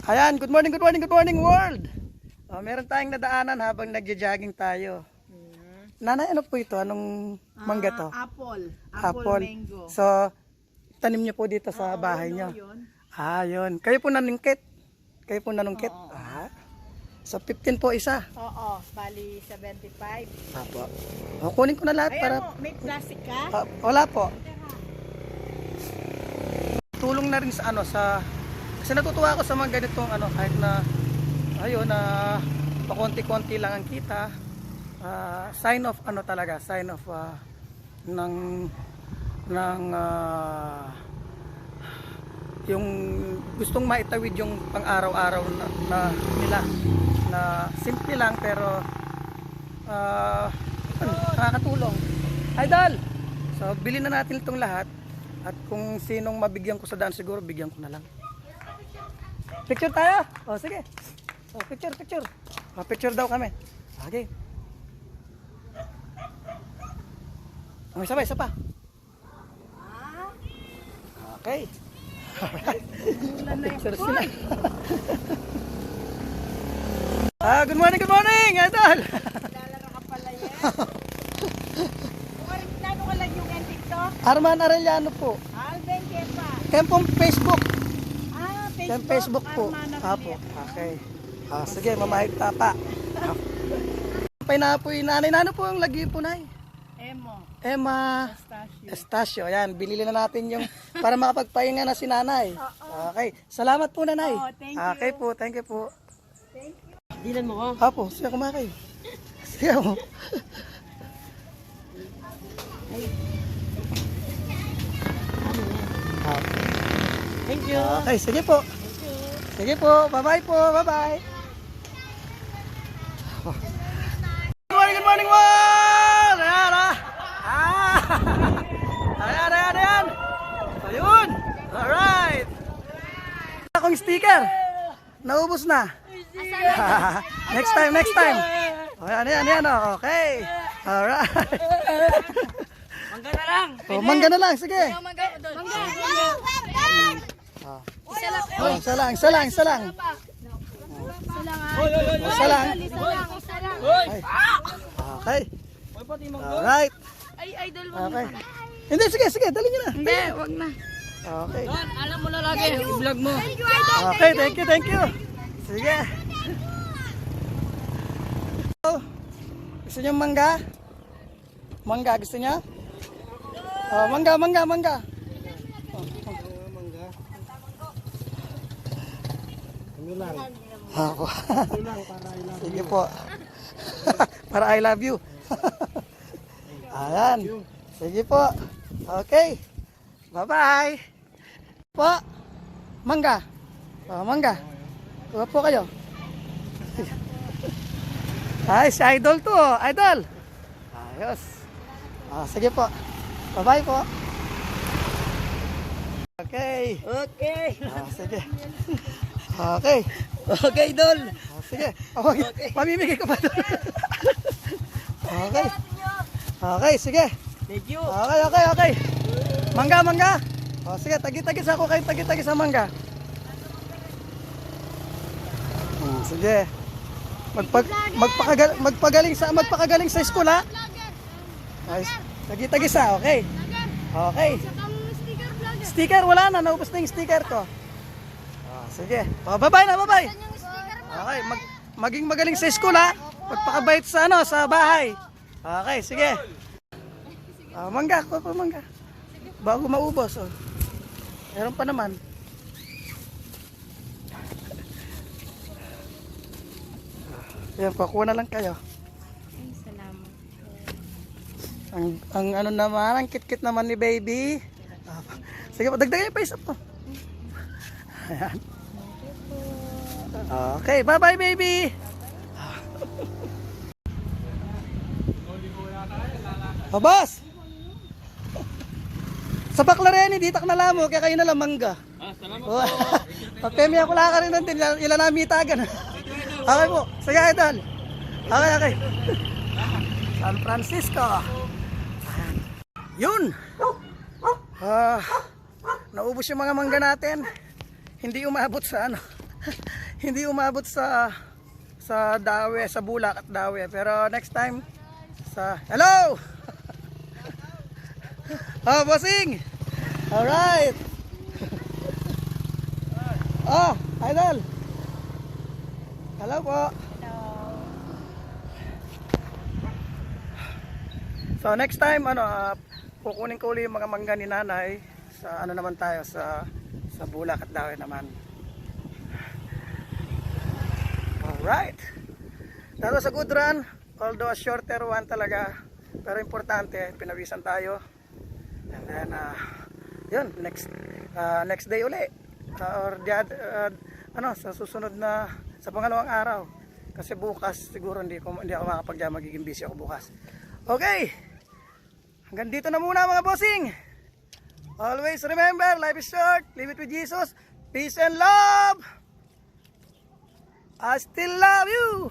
Ayan, good morning, good morning, good morning world. Meron tayong nadaanan habang nagja-jogging tayo. Nanay, ano po ito? Anong mangga to? Apple. Apple. Mango. So, tanim niyo po dito sa bahay niyo. Yun. Yun. Kayo po nanungkit? Kayo po nanungkit? So, 15 po isa. Oo, bali 75. Apo. Kunin ko na lahat para... May plastic ka? Wala po. Tulong na rin sa kasi natutuwa ako sa mga ganitong kahit na ayun pakonti-konti lang ang kita. Sign of talaga, sign of ng yung gustong maitawid yung pang-araw-araw na nila na simple lang pero nakakatulong. Idol! So bilhin na natin itong lahat at kung sinong mabigyan ko sa daan siguro bigyan ko na lang. Picture tayo? Sige. Picture. Picture daw kami. Okay. Isa pa. Okay. Picture sila. Good morning, idol. Lalaro ka pala yan. Ano ka lang yung TikTok? Arman Arellano po. Alben Kepa. Kempong Facebook. Facebook po. Apo. Okay. Sige, mamahit tapa. Pinapoy nanay. Nano po yung lagi po, nay? Emma Estacio. Ayan, bilili na natin yung para makapagpahinga na si nanay. Okay. Salamat po, nanay. Thank you. Okay po, thank you po. Thank you. Dilan mo ko? Apo, siya kumakay. Siya mo. Thank you. Okay, sige po. Sige po, bye-bye po, bye-bye. Good morning world! Ayan. So yun, alright. Akong sticker, naubos na. Next time. Ayan, okay. Alright. Mangga na lang. Mangga na lang, sige. Mangga. Isa lang. Isa lang. Okay. Alright. Ay, idol mo. Okay. Hindi, sige, dali nyo na. Hindi, wag na. Okay. Don, alam mo na lagi, i-vlog mo. Okay, thank you. Sige. Gusto nyo mangga? Mangga, gusto nyo? Mangga. Ako. Sige po. Para I love you. Ayan. Sige po. Okay. Bye-bye. Po. Mangga. Mangga. Kuha po kayo. Ay, si Idol to. Idol. Ayos. Sige po. Bye-bye po. Okay. Sige. Okay, Idol. Sige. Okay. Pamimigay ko pa doon. Okay, sige. Thank you. Okay. Mangga. Sige, tagi-tagis ako kayo, tagi-tagis sa mangga. Sige. Magpakagaling sa eskwela. Ay, tagi-tagis okay. Okay. Sticker wala na, naubos na yung sticker ko. Sige. Bye-bye. Okay, maging magaling sa eskwela, magpakabait sa sa bahay. Okay, sige. Mangga, kuha pa mangga. Bago maubos, meron pa naman. Yan, kuha na lang kayo. Ay, salamat. Ang naman, ang kit-kit naman ni baby. Sige po, dagdagan yung pa isa po. Ayan. Okay, bye-bye baby. Boss! Sa Baclareni, ditak na lamo, kaya kayo na lang mangga. Salamat po. Papemi ako lang ka rin natin, ilan namitagan. Okay po, sige idol. Okay. San Francisco. Yun. Naubos yung mga mangga natin. Hindi umabot sa hindi umabot sa Dawe, sa Bulak at Dawe. Pero next time sa hello. Oh, bossing. All right. Oh, idol. Hello po. So next time kukunin ko ulit yung mga mangga ni nanay sa naman tayo sa Bulak at Dawe naman. Alright. That was a good run, although a shorter one talaga, pero importante, pinawisan tayo. And then yun, next day uli or sa susunod na sa pangalawang araw, kasi bukas siguro hindi ako makapag magiging busy ako bukas. Okay, hanggang dito na muna mga bossing. Always remember, life is short, live it with Jesus. Peace and love. I still love you.